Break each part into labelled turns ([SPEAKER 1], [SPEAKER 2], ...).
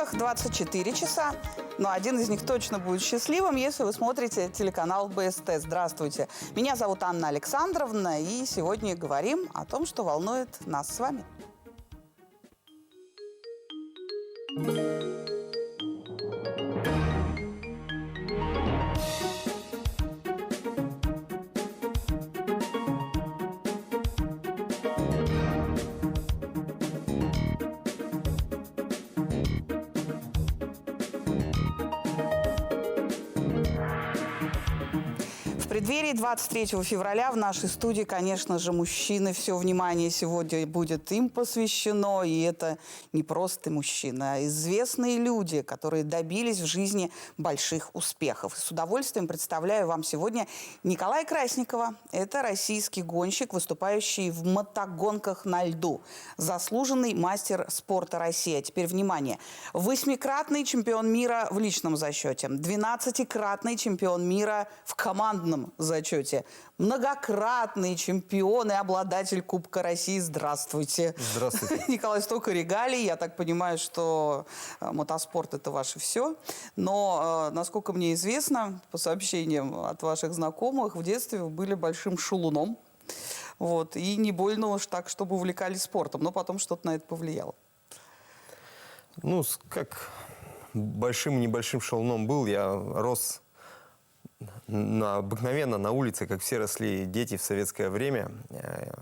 [SPEAKER 1] сутках 24 часа, но один из них точно будет счастливым, если вы смотрите телеканал БСТ. Здравствуйте. Меня зовут Анна Александровна, и сегодня говорим о том, что волнует нас с вами. В преддверии 23 февраля в нашей студии, конечно же, мужчины. Все внимание сегодня будет им посвящено. И это не просто мужчины, а известные люди, которые добились в жизни больших успехов. С удовольствием представляю вам сегодня Николая Красникова. Это российский гонщик, выступающий в мотогонках на льду. Заслуженный мастер спорта России. А теперь внимание. 8-кратный чемпион мира в личном зачете. 12-кратный чемпион мира в командном зачете. Многократный чемпион и обладатель Кубка России. Здравствуйте.
[SPEAKER 2] Здравствуйте.
[SPEAKER 1] Николай, столько регалий. Я так понимаю, что мотоспорт – это ваше все. Но, насколько мне известно, по сообщениям от ваших знакомых, в детстве вы были большим шалуном. Вот, и не больно уж так, чтобы увлекались спортом. Но потом что-то на это повлияло.
[SPEAKER 2] Ну, как большим и небольшим шалуном был, я рос обыкновенно на улице, как все росли дети в советское время.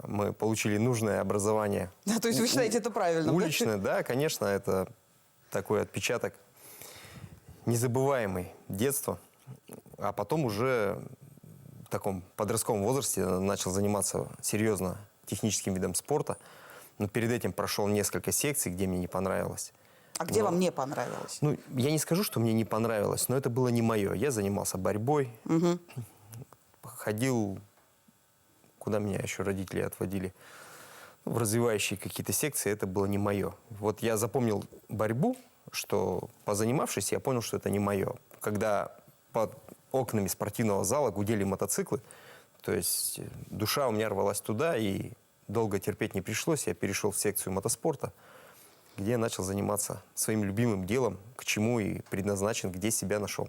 [SPEAKER 2] Мы получили нужное образование.
[SPEAKER 1] Да, то есть вы считаете это правильно?
[SPEAKER 2] Уличное, да, конечно, это такой отпечаток незабываемый детства. А потом уже в таком подростковом возрасте начал заниматься серьезно техническим видом спорта. Но перед этим прошел несколько секций, где мне не понравилось.
[SPEAKER 1] А где вам не понравилось?
[SPEAKER 2] Ну, я не скажу, что мне не понравилось, но это было не мое. Я занимался борьбой, ходил, куда меня еще родители отводили, в развивающие какие-то секции, это было не мое. Вот я запомнил борьбу, что позанимавшись, я понял, что это не мое. Когда под окнами спортивного зала гудели мотоциклы, то есть душа у меня рвалась туда, и долго терпеть не пришлось, я перешел в секцию мотоспорта, где я начал заниматься своим любимым делом, к чему и предназначен, где себя нашел.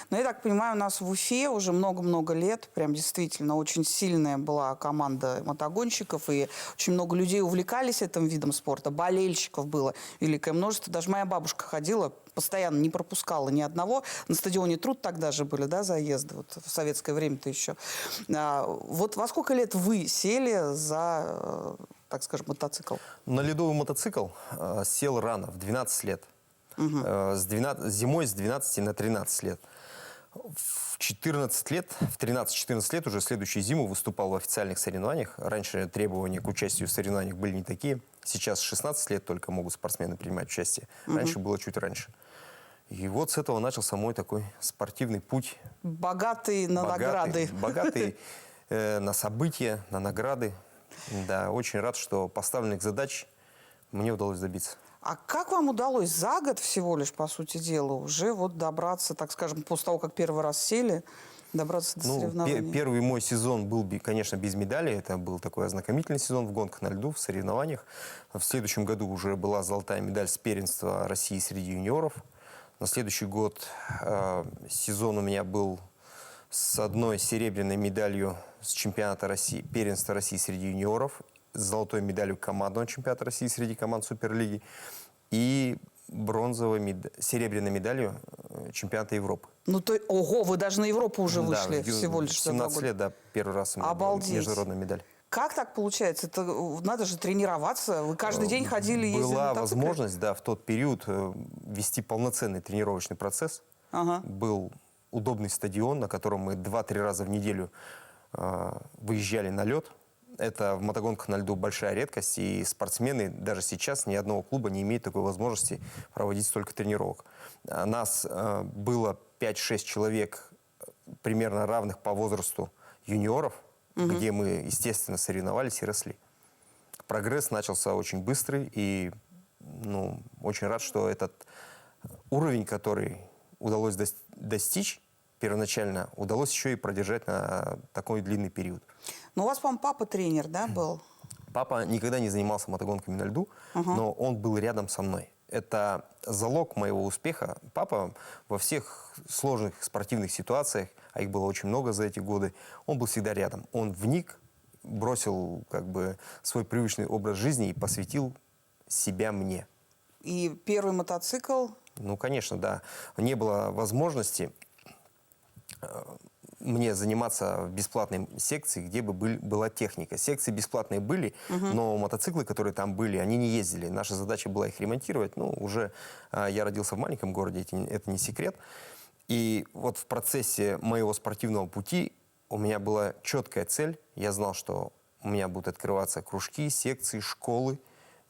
[SPEAKER 1] Ну, я так понимаю, у нас в Уфе уже много-много лет, прям действительно очень сильная была команда мотогонщиков, и очень много людей увлекались этим видом спорта, болельщиков было великое множество. Даже моя бабушка ходила, постоянно не пропускала ни одного. На стадионе Труд тогда же были, да, заезды, вот в советское время-то еще. Вот во сколько лет вы сели за, так скажем, мотоцикл?
[SPEAKER 2] На ледовый мотоцикл сел рано, в 12 лет. Зимой с 12 на 13 лет. В 14 лет, в 13-14 лет уже следующую зиму выступал в официальных соревнованиях. Раньше требования к участию в соревнованиях были не такие. Сейчас 16 лет только могут спортсмены принимать участие. Раньше было чуть раньше. И вот с этого начался мой такой спортивный путь.
[SPEAKER 1] Богатый на награды.
[SPEAKER 2] Богатый на события, на награды. Да, очень рад, что поставленных задач мне удалось добиться.
[SPEAKER 1] А как вам удалось за год всего лишь, по сути дела, уже вот добраться, так скажем, после того, как первый раз сели, добраться до соревнований?
[SPEAKER 2] Первый мой сезон был, конечно, без медали. Это был такой ознакомительный сезон в гонках на льду, в соревнованиях. В следующем году уже была золотая медаль с первенства России среди юниоров. На следующий год сезон у меня был с одной серебряной медалью с чемпионата России, первенства России среди юниоров, с золотой медалью командного чемпионата России среди команд Суперлиги и серебряной медалью чемпионата Европы.
[SPEAKER 1] Ну, ого, вы даже на Европу уже вышли всего лишь за 2 года.
[SPEAKER 2] 17 лет, да, первый раз у меня была международная медаль.
[SPEAKER 1] Как так получается? Это надо же тренироваться. Вы каждый день ходили, ездили на мотоцикле?
[SPEAKER 2] Была возможность, да, в тот период вести полноценный тренировочный процесс. Был удобный стадион, на котором мы 2-3 раза в неделю выезжали на лед. Это в мотогонках на льду большая редкость, и спортсмены даже сейчас ни одного клуба не имеет такой возможности проводить столько тренировок. Нас было 5-6 человек, примерно равных по возрасту юниоров, где мы, естественно, соревновались и росли. Прогресс начался очень быстрый, и очень рад, что этот уровень, который удалось достичь первоначально, удалось еще и продержать на такой длинный период.
[SPEAKER 1] Ну, у вас, по-моему, папа тренер, да, был?
[SPEAKER 2] Папа никогда не занимался мотогонками на льду, но он был рядом со мной. это залог моего успеха. Папа во всех сложных спортивных ситуациях, а их было очень много за эти годы, он был всегда рядом. Он вник, бросил как бы свой привычный образ жизни и посвятил себя мне.
[SPEAKER 1] И первый мотоцикл?
[SPEAKER 2] Ну, конечно, да. Не было возможности мне заниматься в бесплатной секции, где бы была техника. Секции бесплатные были, но мотоциклы, которые там были, они не ездили. Наша задача была их ремонтировать. Ну, уже я родился в маленьком городе, это не секрет. И вот в процессе моего спортивного пути у меня была четкая цель. Я знал, что у меня будут открываться кружки, секции, школы.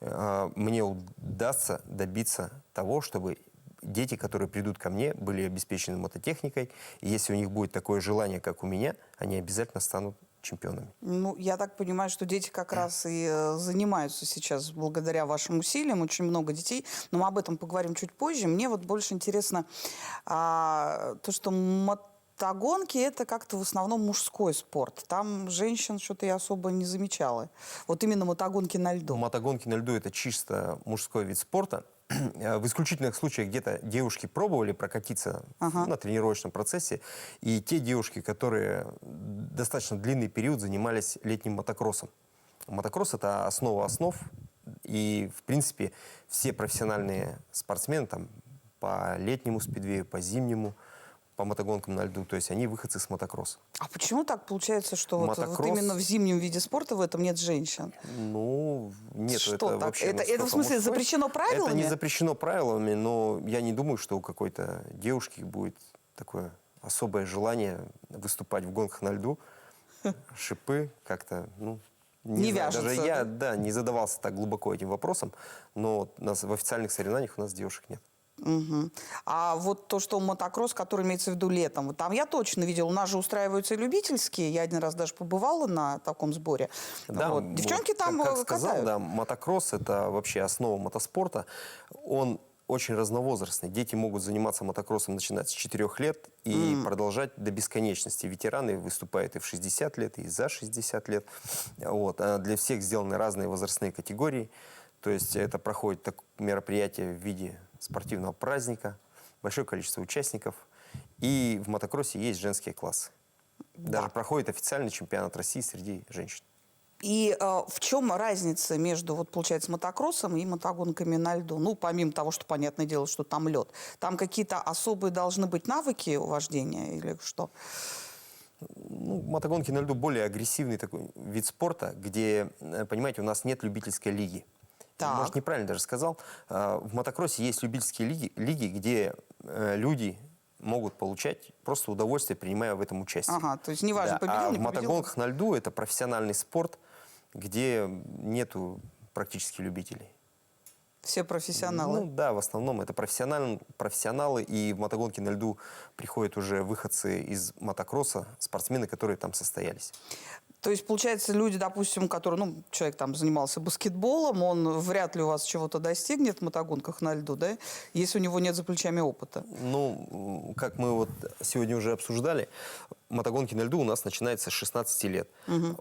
[SPEAKER 2] Мне удастся добиться того, чтобы дети, которые придут ко мне, были обеспечены мототехникой. И если у них будет такое желание, как у меня, они обязательно станут чемпионами.
[SPEAKER 1] Ну, я так понимаю, что дети как раз и занимаются сейчас благодаря вашим усилиям. Очень много детей. Но мы об этом поговорим чуть позже. Мне вот больше интересно то, что мотогонки – это как-то в основном мужской спорт. Там женщин что-то я особо не замечала. Вот именно мотогонки на льду.
[SPEAKER 2] Мотогонки на льду – это чисто мужской вид спорта. В исключительных случаях где-то девушки пробовали прокатиться на тренировочном процессе. И те девушки, которые достаточно длинный период занимались летним мотокроссом. Мотокросс – это основа основ. И, в принципе, все профессиональные спортсмены там, по летнему спидвею, по зимнему, по мотогонкам на льду, то есть они выходцы с мотокросса.
[SPEAKER 1] А почему так получается, что вот именно в зимнем виде спорта в этом нет женщин?
[SPEAKER 2] Ну, нет,
[SPEAKER 1] что
[SPEAKER 2] это
[SPEAKER 1] так?
[SPEAKER 2] вообще...
[SPEAKER 1] Это в смысле запрещено правилами?
[SPEAKER 2] Это не запрещено правилами, но я не думаю, что у какой-то девушки будет такое особое желание выступать в гонках на льду. Шипы как-то, ну...
[SPEAKER 1] Не
[SPEAKER 2] знаю,
[SPEAKER 1] вяжутся,
[SPEAKER 2] даже я, не задавался так глубоко этим вопросом, но в официальных соревнованиях у нас девушек нет.
[SPEAKER 1] Угу. А вот то, что мотокросс, который имеется в виду летом, вот там я точно видела, у нас же устраиваются и любительские, я один раз даже побывала на таком сборе.
[SPEAKER 2] Да,
[SPEAKER 1] вот. Девчонки
[SPEAKER 2] вот,
[SPEAKER 1] там
[SPEAKER 2] как сказал,
[SPEAKER 1] катают.
[SPEAKER 2] да, мотокросс – это вообще основа мотоспорта. Он очень разновозрастный. Дети могут заниматься мотокроссом, начинать с 4 лет и продолжать до бесконечности. Ветераны выступают и в 60 лет, и за 60 лет. Вот. А для всех сделаны разные возрастные категории. То есть это проходит мероприятие в виде спортивного праздника, большое количество участников. И в мотокроссе есть женские классы. Даже проходит официальный чемпионат России среди женщин.
[SPEAKER 1] И в чем разница между, вот, получается, мотокроссом и мотогонками на льду? Ну, помимо того, что, понятное дело, что там лед. Там какие-то особые должны быть навыки вождения или что?
[SPEAKER 2] Ну, мотогонки на льду более агрессивный такой вид спорта, где, понимаете, у нас нет любительской лиги.
[SPEAKER 1] Так.
[SPEAKER 2] Может, неправильно даже сказал. В мотокроссе есть любительские лиги, где люди могут получать просто удовольствие, принимая в этом участие.
[SPEAKER 1] Ага, то есть неважно, победил,
[SPEAKER 2] А
[SPEAKER 1] не
[SPEAKER 2] в
[SPEAKER 1] победил.
[SPEAKER 2] мотогонках на льду это профессиональный спорт, где нету практически любителей.
[SPEAKER 1] Все профессионалы.
[SPEAKER 2] Ну да, в основном это профессионалы, и в мотогонке на льду приходят уже выходцы из мотокросса, спортсмены, которые там состоялись.
[SPEAKER 1] То есть, получается, люди, допустим, которые, ну, человек там занимался баскетболом, он вряд ли у вас чего-то достигнет в мотогонках на льду, да, если у него нет за плечами опыта.
[SPEAKER 2] Ну, как мы вот сегодня уже обсуждали, мотогонки на льду у нас начинаются с 16 лет.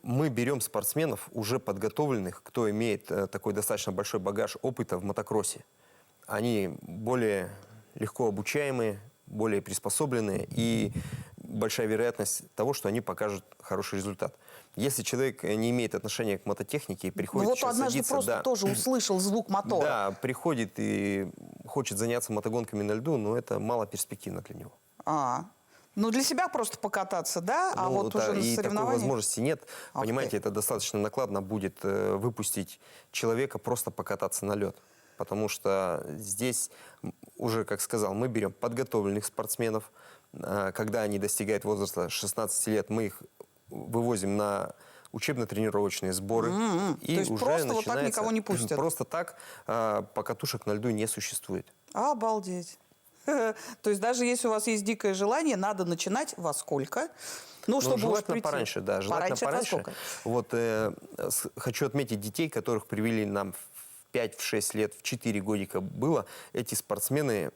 [SPEAKER 2] Мы берем спортсменов, уже подготовленных, кто имеет такой достаточно большой багаж опыта в мотокроссе. Они более легко обучаемые, более приспособленные, и большая вероятность того, что они покажут хороший результат. Если человек не имеет отношения к мототехнике и приходит
[SPEAKER 1] вот
[SPEAKER 2] сейчас
[SPEAKER 1] однажды
[SPEAKER 2] садиться,
[SPEAKER 1] просто тоже услышал звук мотора.
[SPEAKER 2] Да, приходит и хочет заняться мотогонками на льду, но это мало перспективно для него.
[SPEAKER 1] Ну, для себя просто покататься, да? А вот уже на
[SPEAKER 2] и
[SPEAKER 1] соревнованиях...
[SPEAKER 2] такой возможности нет.
[SPEAKER 1] Ах
[SPEAKER 2] Понимаете,
[SPEAKER 1] ты.
[SPEAKER 2] это достаточно накладно будет выпустить человека просто покататься на лед. Потому что здесь уже, как сказал, мы берем подготовленных спортсменов. Когда они достигают возраста 16 лет, мы их вывозим на учебно-тренировочные сборы. И
[SPEAKER 1] То есть
[SPEAKER 2] уже
[SPEAKER 1] просто вот так
[SPEAKER 2] начинается...
[SPEAKER 1] никого не пустят?
[SPEAKER 2] Просто так покатушек на льду не существует.
[SPEAKER 1] Обалдеть. То есть даже если у вас есть дикое желание, надо начинать во сколько? Ну, чтобы
[SPEAKER 2] желательно
[SPEAKER 1] прийти.
[SPEAKER 2] пораньше, да, желательно пораньше. Вот хочу отметить детей, которых привели нам в 5-6 лет, в 4 годика было. Эти спортсмены,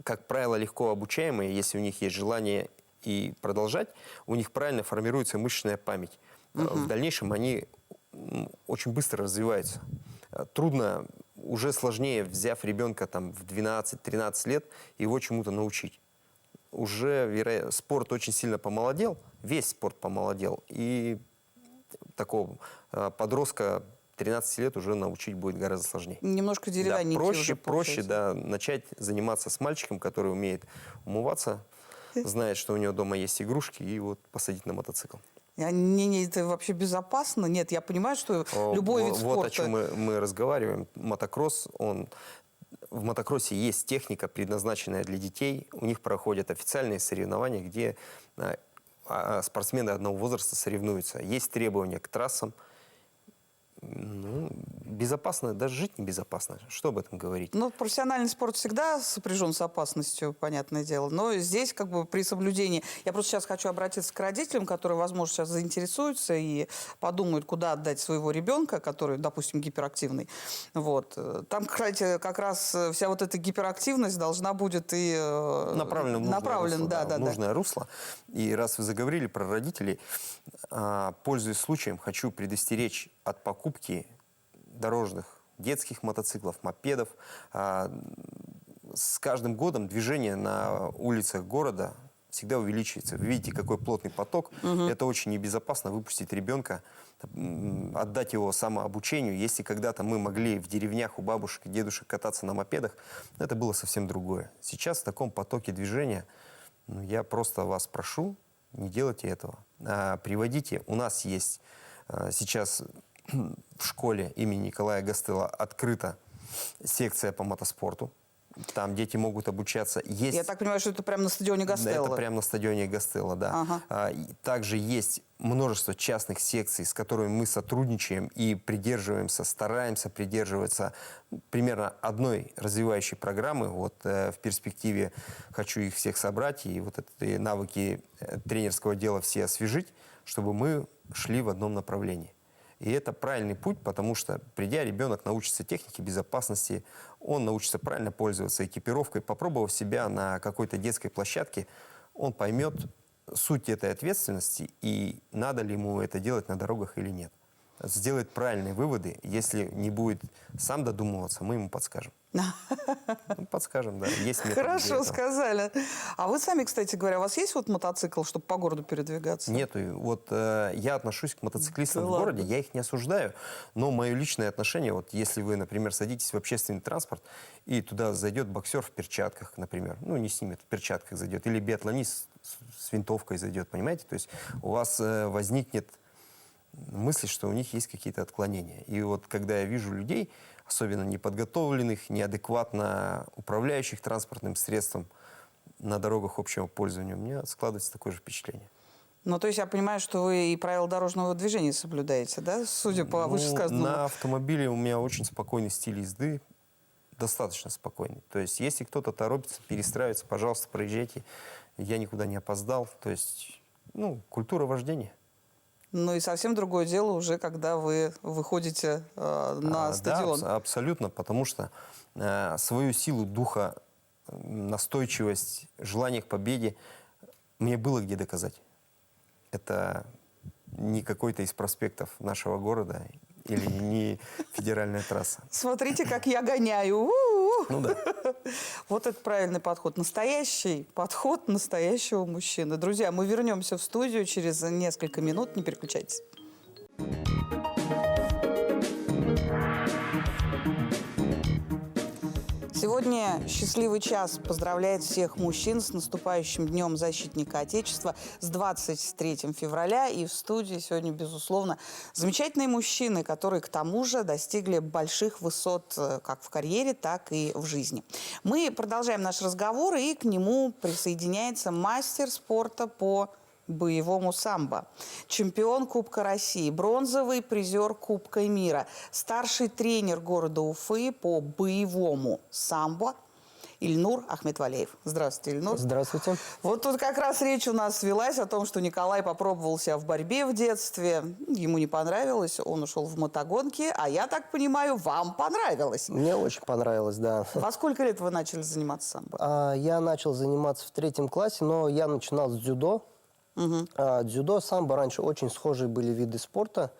[SPEAKER 2] как правило, легко обучаемые, если у них есть желание и продолжать, у них правильно формируется мышечная память. В дальнейшем они очень быстро развиваются. Трудно уже сложнее, взяв ребенка там в 12-13 лет, его чему-то научить. Уже спорт очень сильно помолодел, весь спорт помолодел, и такого подростка 13 лет уже научить будет гораздо сложнее.
[SPEAKER 1] Немножко деревянненький
[SPEAKER 2] проще, да, начать заниматься с мальчиком, который умеет умываться, знает, что у него дома есть игрушки, и вот посадить на мотоцикл.
[SPEAKER 1] Это вообще безопасно? Нет, я понимаю, что любой вид спорта...
[SPEAKER 2] Вот о чем мы разговариваем. Мотокросс, в мотокроссе есть техника, предназначенная для детей. У них проходят официальные соревнования, где спортсмены одного возраста соревнуются. Есть требования к трассам. Ну, безопасно, даже жить небезопасно. Что об этом говорить?
[SPEAKER 1] Ну, профессиональный спорт всегда сопряжен с опасностью, понятное дело. Но здесь как бы при соблюдении... Я просто сейчас хочу обратиться к родителям, которые, возможно, сейчас заинтересуются и подумают, куда отдать своего ребенка, который, допустим, гиперактивный. Вот. Там, кстати, как раз вся вот эта гиперактивность должна будет и...
[SPEAKER 2] Направлена в нужное русло. И раз вы заговорили про родителей, пользуясь случаем, хочу предостеречь от покупки дорожных детских мотоциклов, мопедов. С каждым годом движение на улицах города всегда увеличивается. Вы видите, какой плотный поток. Это очень небезопасно выпустить ребенка, отдать его самообучению. Если когда-то мы могли в деревнях у бабушек и дедушек кататься на мопедах, это было совсем другое. Сейчас в таком потоке движения я просто вас прошу, не делайте этого. Приводите. У нас есть сейчас в школе имени Николая Гастелло открыта секция по мотоспорту. Там дети могут обучаться.
[SPEAKER 1] Я так понимаю, что это прямо на стадионе Гастелло.
[SPEAKER 2] Это прямо на стадионе Гастелло, да.
[SPEAKER 1] Ага.
[SPEAKER 2] Также есть множество частных секций, с которыми мы сотрудничаем и стараемся придерживаться примерно одной развивающей программы. Вот в перспективе хочу их всех собрать и вот эти навыки тренерского дела все освежить, чтобы мы шли в одном направлении. И это правильный путь, потому что, придя, ребенок научится технике безопасности, он научится правильно пользоваться экипировкой, попробовав себя на какой-то детской площадке, он поймет суть этой ответственности и надо ли ему это делать на дорогах или нет. Сделает правильные выводы. Если не будет сам додумываться, мы ему подскажем. Подскажем, да. Есть методы.
[SPEAKER 1] Хорошо сказали. А вы сами, кстати говоря, у вас есть вот мотоцикл, чтобы по городу передвигаться?
[SPEAKER 2] Нету. Вот я отношусь к мотоциклистам в городе, я их не осуждаю, но мое личное отношение, вот если вы, например, садитесь в общественный транспорт, и туда зайдет боксер в перчатках, например, ну не снимет, в перчатках зайдет, или биатлонист с винтовкой зайдет, понимаете? То есть у вас возникнет мысль, что у них есть какие-то отклонения. И вот когда я вижу людей, особенно неподготовленных, неадекватно управляющих транспортным средством на дорогах общего пользования, у меня складывается такое же впечатление.
[SPEAKER 1] Ну, то есть я понимаю, что вы и правила дорожного движения соблюдаете, да, судя по вышесказанному?
[SPEAKER 2] На автомобиле у меня очень спокойный стиль езды, достаточно спокойный. То есть если кто-то торопится, перестраивается, пожалуйста, проезжайте. Я никуда не опоздал. То есть, культура вождения.
[SPEAKER 1] Ну и совсем другое дело уже, когда вы выходите на стадион.
[SPEAKER 2] Да, абсолютно, потому что свою силу духа, настойчивость, желание к победе мне было где доказать. Это не какой-то из проспектов нашего города или не федеральная трасса.
[SPEAKER 1] Смотрите, как я гоняю. У-у-у.
[SPEAKER 2] Ну да.
[SPEAKER 1] Вот это правильный подход. Настоящий подход настоящего мужчины. Друзья, мы вернемся в студию через несколько минут. Не переключайтесь. Сегодня «Счастливый час» поздравляет всех мужчин с наступающим Днем Защитника Отечества с 23 февраля. И в студии сегодня, безусловно, замечательные мужчины, которые, к тому же, достигли больших высот как в карьере, так и в жизни. Мы продолжаем наш разговор, и к нему присоединяется мастер спорта по боевому самбо, чемпион Кубка России, бронзовый призер Кубка мира, старший тренер города Уфы по боевому самбо Ильнур Ахметвалеев. Здравствуйте, Ильнур.
[SPEAKER 3] Здравствуйте.
[SPEAKER 1] Вот тут как раз речь у нас велась о том, что Николай попробовал себя в борьбе в детстве. Ему не понравилось, он ушел в мотогонки. А я так понимаю, вам понравилось.
[SPEAKER 3] Мне очень понравилось, да.
[SPEAKER 1] Во сколько лет вы начали заниматься самбо?
[SPEAKER 3] Я начал заниматься в 3 классе, но я начинал с дзюдо. Дзюдо, самбо раньше очень схожие были виды спорта.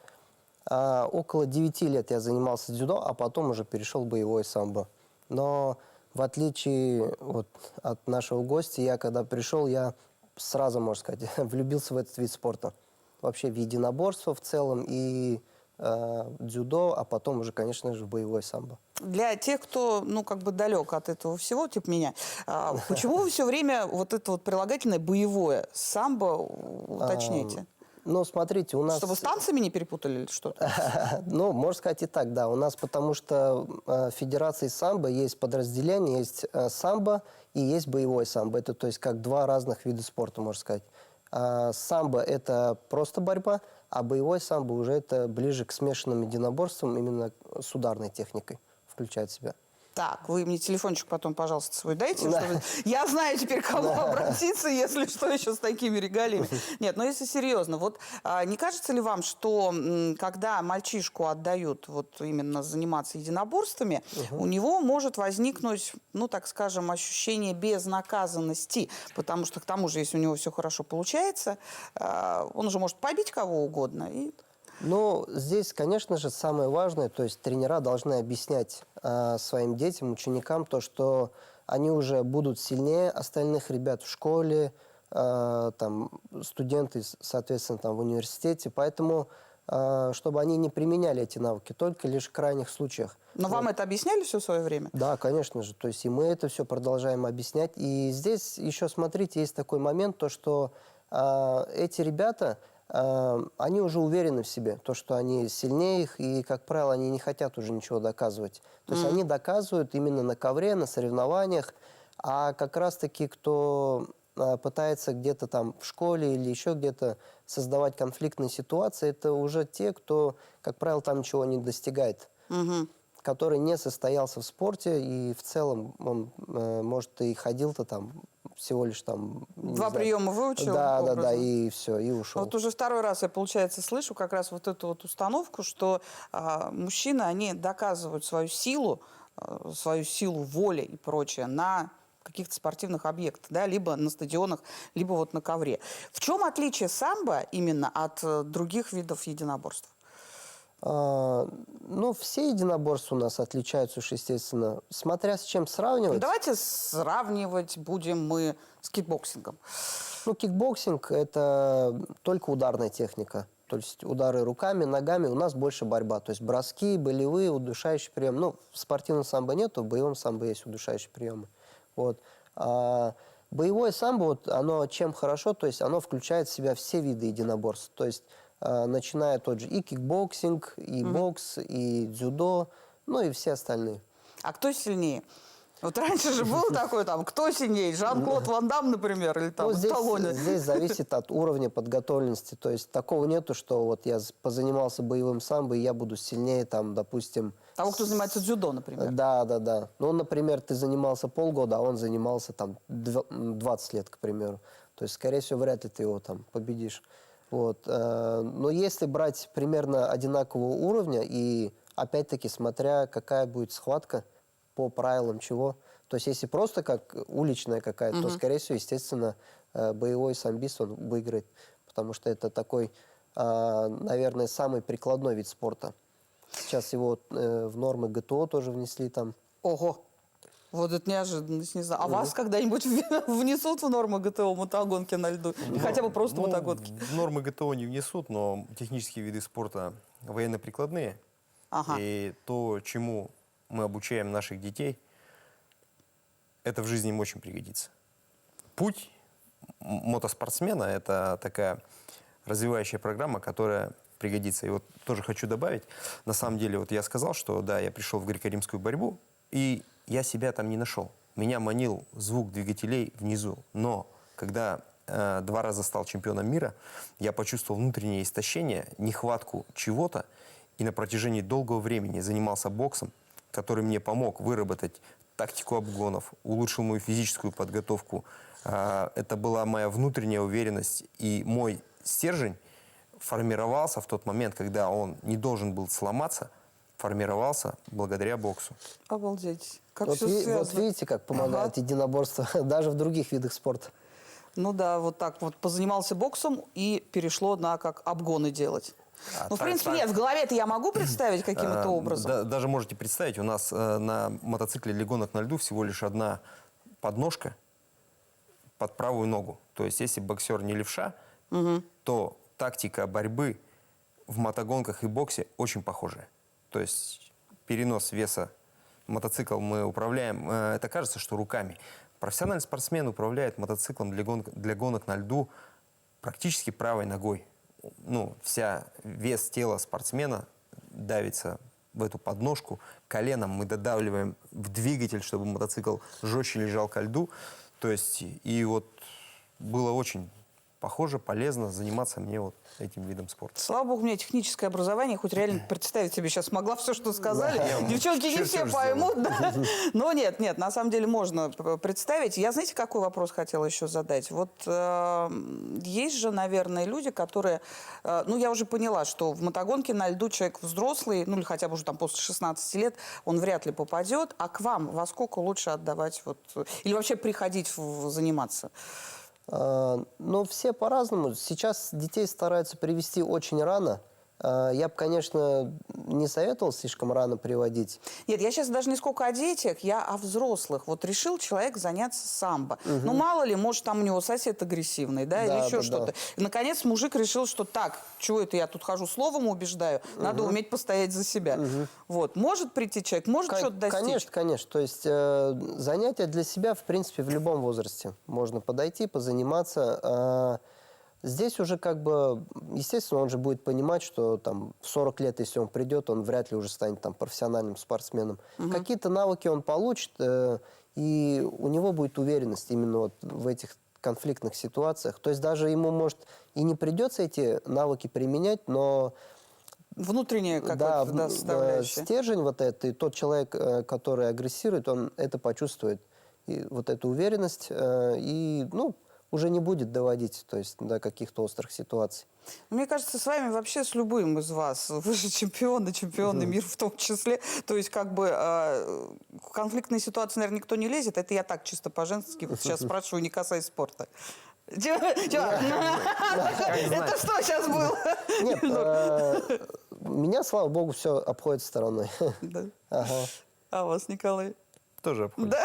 [SPEAKER 3] Около 9 лет я занимался дзюдо, а потом уже перешел в боевое самбо. Но в отличие вот от нашего гостя, я когда пришел, я сразу, можно сказать, влюбился в этот вид спорта. Вообще в единоборство в целом и дзюдо, а потом уже, конечно же, в боевое самбо.
[SPEAKER 1] Для тех, кто, ну, как бы далек от этого всего, типа меня, почему вы все время вот это вот прилагательное боевое самбо уточняете?
[SPEAKER 3] Ну, смотрите, у нас...
[SPEAKER 1] Чтобы с танцами не перепутали или что-то?
[SPEAKER 3] Ну, можно сказать и так, да. У нас потому что в Федерации самбо есть подразделение, есть самбо и есть боевое самбо. Это, то есть, как два разных вида спорта, можно сказать. Самбо – это просто борьба, а боевой самбо уже это ближе к смешанным единоборствам, именно с ударной техникой включает в себя.
[SPEAKER 1] Так, вы мне телефончик потом, пожалуйста, свой дайте. Чтобы... Я знаю теперь, к кому обратиться, если что, еще с такими регалиями. Нет, но если серьезно, вот не кажется ли вам, что когда мальчишку отдают вот именно заниматься единоборствами, у него может возникнуть, ну, так скажем, ощущение безнаказанности, потому что к тому же, если у него все хорошо получается, он же может побить кого угодно и...
[SPEAKER 3] Ну, здесь, конечно же, самое важное, то есть тренера должны объяснять своим детям, ученикам то, что они уже будут сильнее остальных ребят в школе, там, студенты, соответственно, там, в университете, поэтому, чтобы они не применяли эти навыки, только лишь в крайних случаях.
[SPEAKER 1] Но вам это объясняли все свое время?
[SPEAKER 3] Да, конечно же, то есть и мы это все продолжаем объяснять. И здесь еще, смотрите, есть такой момент, то, что эти ребята... они уже уверены в себе, то, что они сильнее их, и, как правило, они не хотят уже ничего доказывать. То есть они доказывают именно на ковре, на соревнованиях, а как раз-таки, кто пытается где-то там в школе или еще где-то создавать конфликтные ситуации, это уже те, кто, как правило, там ничего не достигает. Который не состоялся в спорте, и в целом он, может, и ходил-то там всего лишь там...
[SPEAKER 1] Два приема выучил?
[SPEAKER 3] Да, и все, и ушел.
[SPEAKER 1] Вот уже второй раз я, получается, слышу как раз вот эту вот установку, что мужчины, они доказывают свою силу воли и прочее на каких-то спортивных объектах, да, либо на стадионах, либо вот на ковре. В чем отличие самбо именно от других видов единоборств?
[SPEAKER 3] Ну, все единоборства у нас отличаются уж, естественно, смотря с чем сравнивать.
[SPEAKER 1] Давайте сравнивать будем мы с кикбоксингом.
[SPEAKER 3] Ну, кикбоксинг – это только ударная техника. То есть удары руками, ногами, у нас больше борьба. То есть броски, болевые, удушающие приемы. Ну, в спортивном самбо нету, в боевом самбо есть удушающие приемы. Вот. Боевое самбо, вот, оно чем хорошо, то есть оно включает в себя все виды единоборств. То есть начиная тот же и кикбоксинг, и бокс, и дзюдо, ну и все остальные.
[SPEAKER 1] А кто сильнее? Вот раньше же был такой, там, кто сильнее? Жан-Клод Ван Дам, например, или там Сталлоне?
[SPEAKER 3] Здесь зависит от уровня подготовленности. То есть такого нету, что вот я позанимался боевым самбо, и я буду сильнее, там, допустим...
[SPEAKER 1] Того, кто занимается дзюдо, например.
[SPEAKER 3] Да. Ну, например, ты занимался полгода, а он занимался там 20 лет, к примеру. То есть, скорее всего, вряд ли ты его там победишь. Вот. Но если брать примерно одинакового уровня, и опять-таки смотря какая будет схватка, по правилам чего. То есть если просто как уличная какая-то, то, скорее всего, естественно, боевой самбист, он выиграет. Потому что это такой, наверное, самый прикладной вид спорта. Сейчас его в нормы ГТО тоже внесли там.
[SPEAKER 1] Ого! Вот это неожиданность, не знаю. А вас когда-нибудь внесут в нормы ГТО мотогонки на льду? Хотя бы просто мотогонки?
[SPEAKER 2] В нормы ГТО не внесут, но технические виды спорта военно-прикладные. И то, чему мы обучаем наших детей, это в жизни им очень пригодится. Путь мотоспортсмена – это такая развивающая программа, которая пригодится. И вот тоже хочу добавить, на самом деле, вот я сказал, что да, я пришел в греко-римскую борьбу, и я себя там не нашел. Меня манил звук двигателей внизу. Но когда 2 раза стал чемпионом мира, я почувствовал внутреннее истощение, нехватку чего-то, и на протяжении долгого времени занимался боксом, который мне помог выработать тактику обгонов, улучшил мою физическую подготовку. Это была моя внутренняя уверенность, и мой стержень формировался в тот момент, когда он не должен был сломаться, формировался благодаря боксу.
[SPEAKER 1] Обалдеть. Как
[SPEAKER 3] Вот,
[SPEAKER 1] все связано.
[SPEAKER 3] Вот видите, как помогает единоборство даже в других видах спорта.
[SPEAKER 1] Ну да, вот так вот позанимался боксом и перешло на как обгоны делать. Ну, в принципе, нет, в голове-то я могу представить каким-то образом.
[SPEAKER 2] Даже можете представить, у нас на мотоцикле для гонок на льду всего лишь одна подножка под правую ногу. То есть, если боксер не левша, то тактика борьбы в мотогонках и боксе очень похожая. То есть, перенос веса, мотоцикл мы управляем, это кажется, что руками. Профессиональный спортсмен управляет мотоциклом для гонок на льду практически правой ногой. Ну, вес тела спортсмена давится в эту подножку. Коленом мы додавливаем в двигатель, чтобы мотоцикл жестче лежал ко льду. То есть, и вот было очень похоже, полезно заниматься мне вот этим видом спорта.
[SPEAKER 1] Слава богу, у меня техническое образование, хоть реально представить себе сейчас могла все, что сказали. Девчонки не все поймут, да? Но нет, на самом деле можно представить. Я, знаете, какой вопрос хотела еще задать? Вот есть же, наверное, люди, которые... Ну, я уже поняла, что в мотогонке на льду человек взрослый, ну, или хотя бы уже там после 16 лет, он вряд ли попадет. А к вам во сколько лучше отдавать? Вот, или вообще приходить заниматься?
[SPEAKER 3] Ну, все по-разному. Сейчас детей стараются привести очень рано. Я бы, конечно, не советовал слишком рано приводить.
[SPEAKER 1] Нет, я сейчас даже не сколько о детях, я о взрослых. Вот решил человек заняться самбо. Ну, мало ли, может, там у него сосед агрессивный, да, или еще что-то. И, наконец, мужик решил, что так, чего это я тут хожу словом убеждаю, надо уметь постоять за себя. Вот. Может прийти человек, может что-то достичь?
[SPEAKER 3] Конечно, конечно. То есть занятия для себя, в принципе, в любом возрасте. Можно подойти, позаниматься. Здесь уже как бы, естественно, он же будет понимать, что там в 40 лет, если он придет, он вряд ли уже станет там профессиональным спортсменом. Какие-то навыки он получит, и у него будет уверенность именно вот в этих конфликтных ситуациях. То есть даже ему, может, и не придется эти навыки применять, но...
[SPEAKER 1] Внутренняя какая-то составляющая.
[SPEAKER 3] Стержень вот этот, и тот человек, который агрессирует, он это почувствует. И вот эту уверенность, и, ну, уже не будет доводить, то есть, до каких-то острых ситуаций.
[SPEAKER 1] Мне кажется, с вами вообще с любым из вас. Вы же чемпионы мира в том числе. То есть, как бы, в конфликтные ситуации, наверное, никто не лезет. Это я так чисто по-женски сейчас спрашиваю, не касаясь спорта. Это что сейчас было?
[SPEAKER 3] Нет, меня, слава богу, все обходит стороной.
[SPEAKER 1] А вас, Николай?
[SPEAKER 2] Тоже обходит.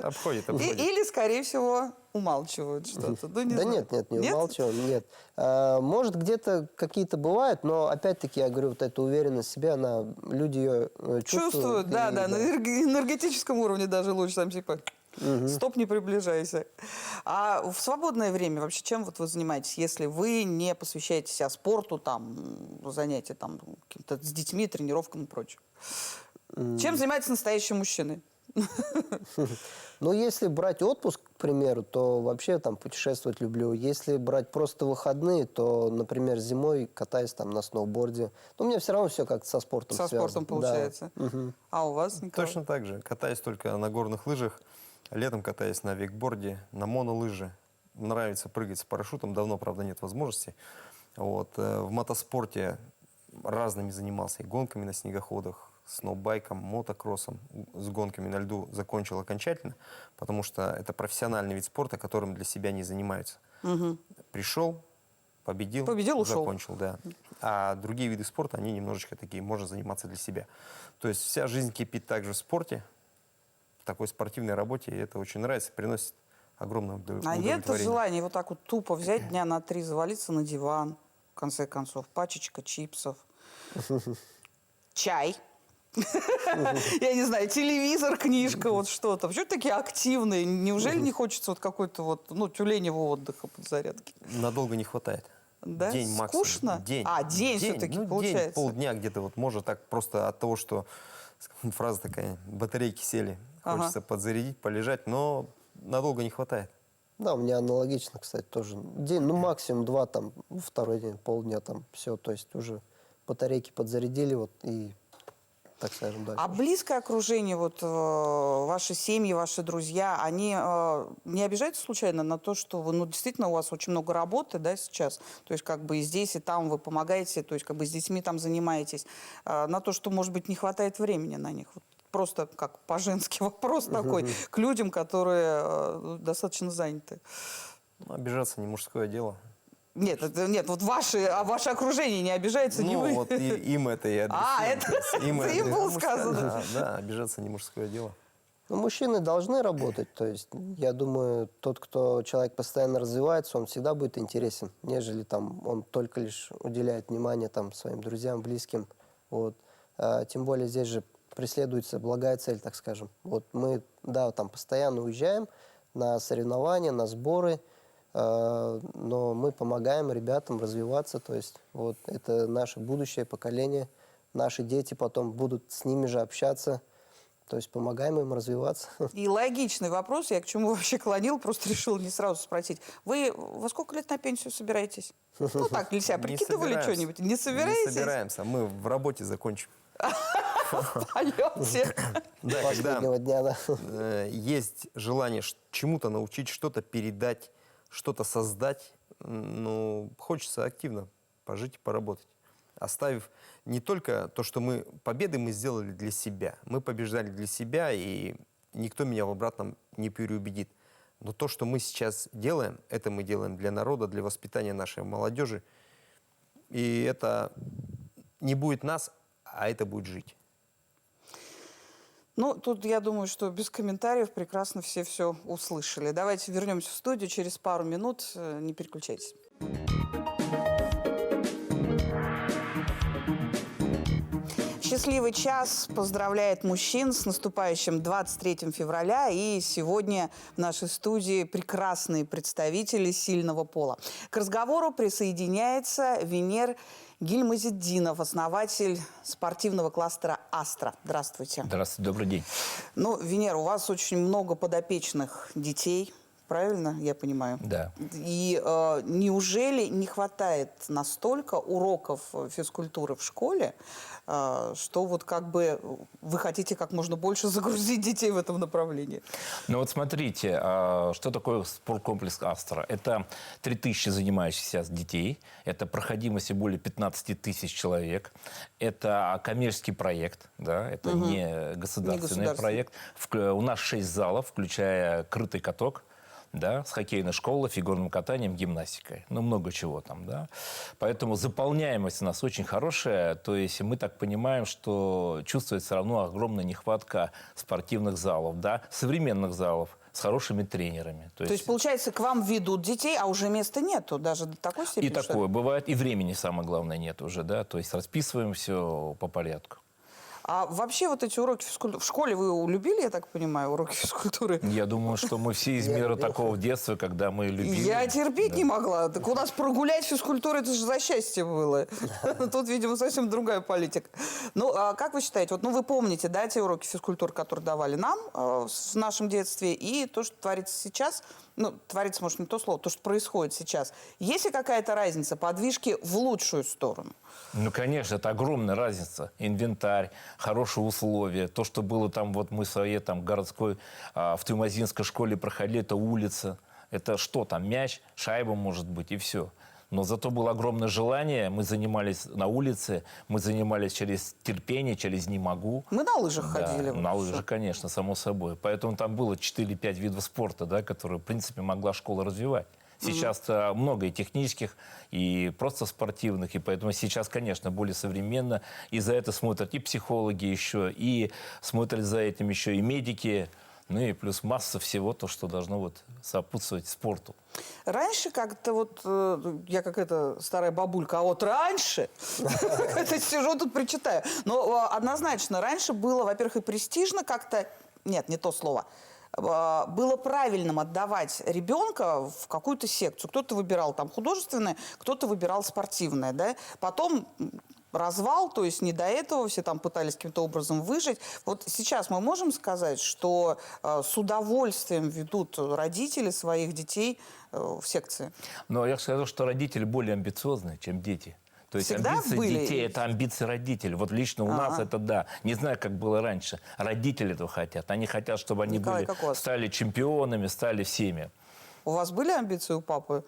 [SPEAKER 2] Обходит.
[SPEAKER 1] Или, скорее всего, умалчивают что-то.
[SPEAKER 3] Да нет, не умалчиваю, нет. Может, где-то какие-то бывают, но, опять-таки, я говорю, вот эта уверенность в себе, люди ее чувствуют.
[SPEAKER 1] Да, на энергетическом уровне даже лучше, там типа... Стоп, не приближайся. А в свободное время вообще чем вот вы занимаетесь, если вы не посвящаете себя спорту, там, занятия там, каким-то с детьми, тренировкам и прочим? Чем занимается настоящий мужчина?
[SPEAKER 3] Ну, если брать отпуск, к примеру, то вообще там путешествовать люблю. Если брать просто выходные, то, например, зимой катаюсь там на сноуборде. Но у меня все равно все как-то со спортом связано.
[SPEAKER 1] Со спортом получается. Да. А у вас, Николай?
[SPEAKER 2] Точно так же. Катаюсь только на горных лыжах. Летом катаюсь на вейкборде, на монолыжи. Нравится прыгать с парашютом. Давно, правда, нет возможности. Вот. В мотоспорте разными занимался. И гонками на снегоходах, сноубайком, мотокроссом, с гонками на льду закончил окончательно, потому что это профессиональный вид спорта, которым для себя не занимаются. Пришел, победил, закончил, да. А другие виды спорта, они немножечко такие, можно заниматься для себя. То есть вся жизнь кипит также в спорте, в такой спортивной работе, и это очень нравится, приносит огромное удовлетворение.
[SPEAKER 1] А нет желания вот так вот тупо взять дня на 3, завалиться на диван, в конце концов, пачечка чипсов, чай. Я не знаю, телевизор, книжка, вот что-то. Почему такие активные? Неужели не хочется вот какой-то вот, ну, тюленевого отдыха, подзарядки?
[SPEAKER 2] Надолго не хватает.
[SPEAKER 1] Да?
[SPEAKER 2] День максимум.
[SPEAKER 1] Скучно?
[SPEAKER 2] День.
[SPEAKER 1] День все-таки получается.
[SPEAKER 2] День, полдня где-то вот можно так просто от того, что фраза такая, батарейки сели, хочется подзарядить, полежать, но надолго не хватает.
[SPEAKER 3] Да, у меня аналогично, кстати, тоже. День, ну, максимум 2, там, второй день, полдня, там, все, то есть уже батарейки подзарядили, вот, и так скажем, дальше.
[SPEAKER 1] А близкое окружение, вот ваши семьи, ваши друзья, они не обижаются случайно на то, что вы, ну, действительно у вас очень много работы, да, сейчас? То есть как бы и здесь, и там вы помогаете, то есть как бы с детьми там занимаетесь. На то, что, может быть, не хватает времени на них. Вот просто как по-женски вопрос такой к людям, которые достаточно заняты.
[SPEAKER 2] Обижаться не мужское дело.
[SPEAKER 1] Нет, нет, вот ваше окружение не обижается, не
[SPEAKER 2] Ну,
[SPEAKER 1] вы.
[SPEAKER 2] вот им это и адресуем.
[SPEAKER 1] Это им было сказано.
[SPEAKER 2] Да, обижаться не мужское дело.
[SPEAKER 3] Ну, мужчины должны работать. То есть, я думаю, человек постоянно развивается, он всегда будет интересен, нежели там он только лишь уделяет внимание там своим друзьям, близким. Вот. Тем более здесь же преследуется благая цель, так скажем. Вот мы, да, там постоянно уезжаем на соревнования, на сборы, но мы помогаем ребятам развиваться. То есть, вот это наше будущее поколение, наши дети потом будут с ними же общаться. То есть помогаем им развиваться.
[SPEAKER 1] И логичный вопрос, я к чему вообще клонил, просто решил не сразу спросить. Вы во сколько лет на пенсию собираетесь? Ну так, для себя прикидывали что-нибудь? Не собираетесь?
[SPEAKER 2] Не собираемся, мы в работе закончим.
[SPEAKER 1] Полете.
[SPEAKER 2] Да,
[SPEAKER 3] Последнего дня, да.
[SPEAKER 2] есть желание чему-то научить, что-то передать, что-то создать, ну, хочется активно пожить и поработать. Оставив не только то, что победы мы сделали для себя. Мы побеждали для себя, и никто меня в обратном не переубедит. Но то, что мы сейчас делаем, это мы делаем для народа, для воспитания нашей молодежи. И это не будет нас, а это будет жить.
[SPEAKER 1] Ну, тут я думаю, что без комментариев прекрасно все услышали. Давайте вернемся в студию через пару минут. Не переключайтесь. Счастливый час поздравляет мужчин с наступающим 23 февраля. И сегодня в нашей студии прекрасные представители сильного пола. К разговору присоединяется Венер Гильмазетдинов, основатель спортивного кластера «Астра». Здравствуйте.
[SPEAKER 4] Здравствуйте, добрый день.
[SPEAKER 1] Ну, Венер, у вас очень много подопечных детей. Правильно, я понимаю?
[SPEAKER 4] Да.
[SPEAKER 1] И неужели не хватает настолько уроков физкультуры в школе, что вот как бы вы хотите как можно больше загрузить детей в этом направлении?
[SPEAKER 4] Ну вот смотрите, что такое спорткомплекс «Астра»? Это 3000 занимающихся детей, это проходимость более 15 тысяч человек, это коммерческий проект, да, это не государственный проект. У нас 6 залов, включая крытый каток, да, с хоккейной школой, фигурным катанием, гимнастикой. Ну, много чего там, да. Поэтому заполняемость у нас очень хорошая. То есть мы так понимаем, что чувствуется все равно огромная нехватка спортивных залов, да, современных залов с хорошими тренерами.
[SPEAKER 1] То есть, получается, к вам ведут детей, а уже места нету, даже до такой степени?
[SPEAKER 4] И такое бывает, и времени, самое главное, нет уже, да. То есть расписываем все по порядку.
[SPEAKER 1] А вообще вот эти уроки физкультуры... В школе вы любили, я так понимаю, уроки физкультуры?
[SPEAKER 4] Я думаю, что мы все из мира такого детства, когда мы любили.
[SPEAKER 1] Я терпеть не могла. Так у нас прогулять физкультуру, это же за счастье было. Тут, видимо, совсем другая политика. Ну, а как вы считаете, вот, ну, вы помните, да, те уроки физкультуры, которые давали нам в нашем детстве, и то, что творится сейчас, ну, творится, может, не то слово, то, что происходит сейчас. Есть ли какая-то разница, подвижки в лучшую сторону?
[SPEAKER 4] Ну, конечно, это огромная разница. Инвентарь, хорошие условия. То, что было там, вот мы в своей там городской, в Туймазинской школе проходили, это улица. Это что там, мяч, шайба, может быть, и все. Но зато было огромное желание. Мы занимались на улице, мы занимались через терпение, через «не могу».
[SPEAKER 1] Мы на лыжах ходили.
[SPEAKER 4] На лыжах, конечно, само собой. Поэтому там было 4-5 видов спорта, да, которые, в принципе, могла школа развивать. Сейчас-то много и технических, и просто спортивных, и поэтому сейчас, конечно, более современно. И за это смотрят и психологи еще, и смотрят за этим еще и медики. Ну и плюс масса всего, то, что должно вот сопутствовать спорту.
[SPEAKER 1] Раньше как-то вот, я как эта старая бабулька, а вот раньше, это сижу тут причитаю, но однозначно раньше было, во-первых, и престижно как-то, нет, не то слово, было правильным отдавать ребенка в какую-то секцию. Кто-то выбирал там художественное, кто-то выбирал спортивное, да. Потом развал, то есть не до этого, все там пытались каким-то образом выжить. Вот сейчас мы можем сказать, что с удовольствием ведут родители своих детей в секции?
[SPEAKER 4] Но я скажу, что родители более амбициозные, чем дети. То есть
[SPEAKER 1] всегда
[SPEAKER 4] амбиции
[SPEAKER 1] были?
[SPEAKER 4] Детей – это амбиции родителей. Вот лично у нас это да. Не знаю, как было раньше. Родители этого хотят. Они хотят, чтобы они
[SPEAKER 1] Николай, как у вас?
[SPEAKER 4] стали чемпионами, стали всеми.
[SPEAKER 1] У вас были амбиции у папы?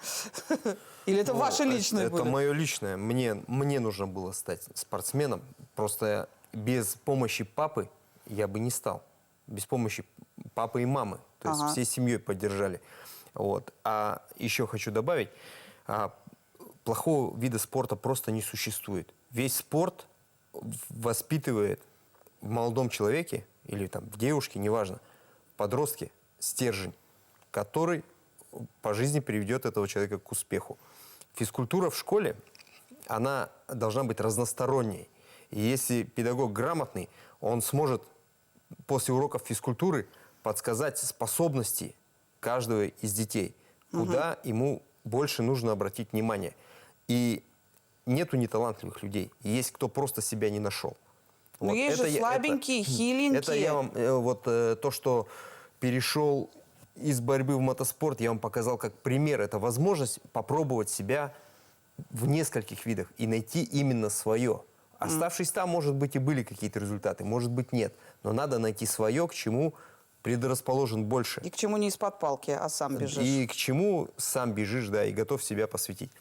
[SPEAKER 1] Или это ваши личные были?
[SPEAKER 2] Это мое личное. Мне нужно было стать спортсменом. Просто без помощи папы я бы не стал. Без помощи папы и мамы. То есть всей семьей поддержали. Вот. А еще хочу добавить, плохого вида спорта просто не существует. Весь спорт воспитывает в молодом человеке или там, в девушке, неважно, подростке, стержень, который по жизни приведет этого человека к успеху. Физкультура в школе, она должна быть разносторонней. И если педагог грамотный, он сможет после уроков физкультуры подсказать способности каждого из детей, куда ему больше нужно обратить внимание. И нету неталантливых людей. Есть кто просто себя не нашел.
[SPEAKER 1] Но
[SPEAKER 2] Вот
[SPEAKER 1] есть же слабенькие, хиленькие.
[SPEAKER 2] Это я вам, то, что перешел из борьбы в мотоспорт, я вам показал как пример. Это возможность попробовать себя в нескольких видах и найти именно свое. Оставшись там, может быть, и были какие-то результаты, может быть, нет. Но надо найти свое, к чему предрасположен больше.
[SPEAKER 1] И к чему не из-под палки, а сам бежишь.
[SPEAKER 2] И к чему сам бежишь, да, и готов себя посвятить.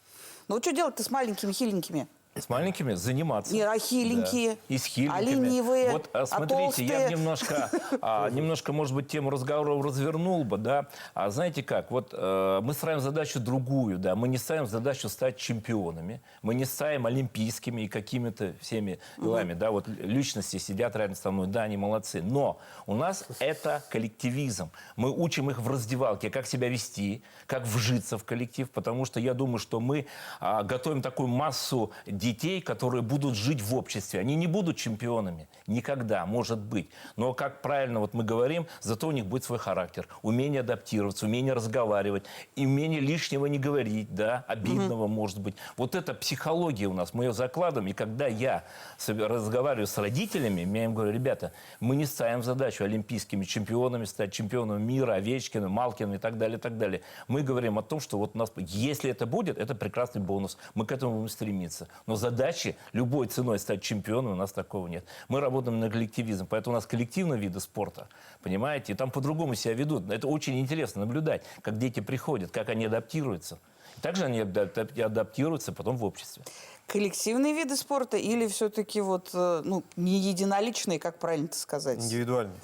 [SPEAKER 1] Ну вот что делать-то с маленькими, хиленькими?
[SPEAKER 4] С маленькими заниматься.
[SPEAKER 1] Не, а хиленькие,
[SPEAKER 4] Да. И с хиленькими.
[SPEAKER 1] а ленивые,
[SPEAKER 4] Вот
[SPEAKER 1] а
[SPEAKER 4] смотрите, я
[SPEAKER 1] толстые.
[SPEAKER 4] немножко, может быть, тему разговора развернул бы, да. А знаете как, вот мы ставим задачу другую, да. Мы не ставим задачу стать чемпионами, мы не ставим олимпийскими и какими-то всеми делами, да. Вот личности сидят рядом со мной, да, они молодцы. Но у нас это коллективизм. Мы учим их в раздевалке, как себя вести, как вжиться в коллектив, потому что я думаю, что мы готовим такую массу детей, которые будут жить в обществе. Они не будут чемпионами. Никогда, может быть. Но, как правильно вот мы говорим, зато у них будет свой характер. Умение адаптироваться, умение разговаривать, и умение лишнего не говорить, да, обидного, может быть. Вот это психология у нас, мы ее закладываем. И когда я разговариваю с родителями, я им говорю: ребята, мы не ставим задачу олимпийскими чемпионами стать, чемпионом мира, Овечкиным, Малкиным и так далее, и так далее. Мы говорим о том, что вот у нас, если это будет, это прекрасный бонус. Мы к этому будем стремиться. Но задачи любой ценой стать чемпионом у нас такого нет. Мы работаем на коллективизм, поэтому у нас коллективные виды спорта, понимаете, и там по-другому себя ведут. Это очень интересно наблюдать, как дети приходят, как они адаптируются. И также они адаптируются потом в обществе.
[SPEAKER 1] Коллективные виды спорта или все-таки вот, ну, не единоличные, как правильно-то сказать?
[SPEAKER 2] Индивидуальные.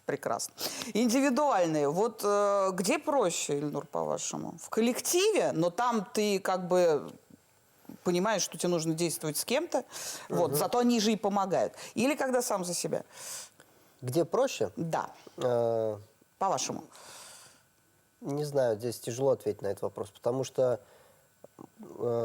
[SPEAKER 1] Прекрасно. Индивидуальные. Вот где проще, Ильнур, по-вашему? В коллективе, но там ты как бы понимаешь, что тебе нужно действовать с кем-то, вот, зато они же и помогают. Или когда сам за себя?
[SPEAKER 3] Где проще?
[SPEAKER 1] Да. По-вашему?
[SPEAKER 3] Не знаю, здесь тяжело ответить на этот вопрос, потому что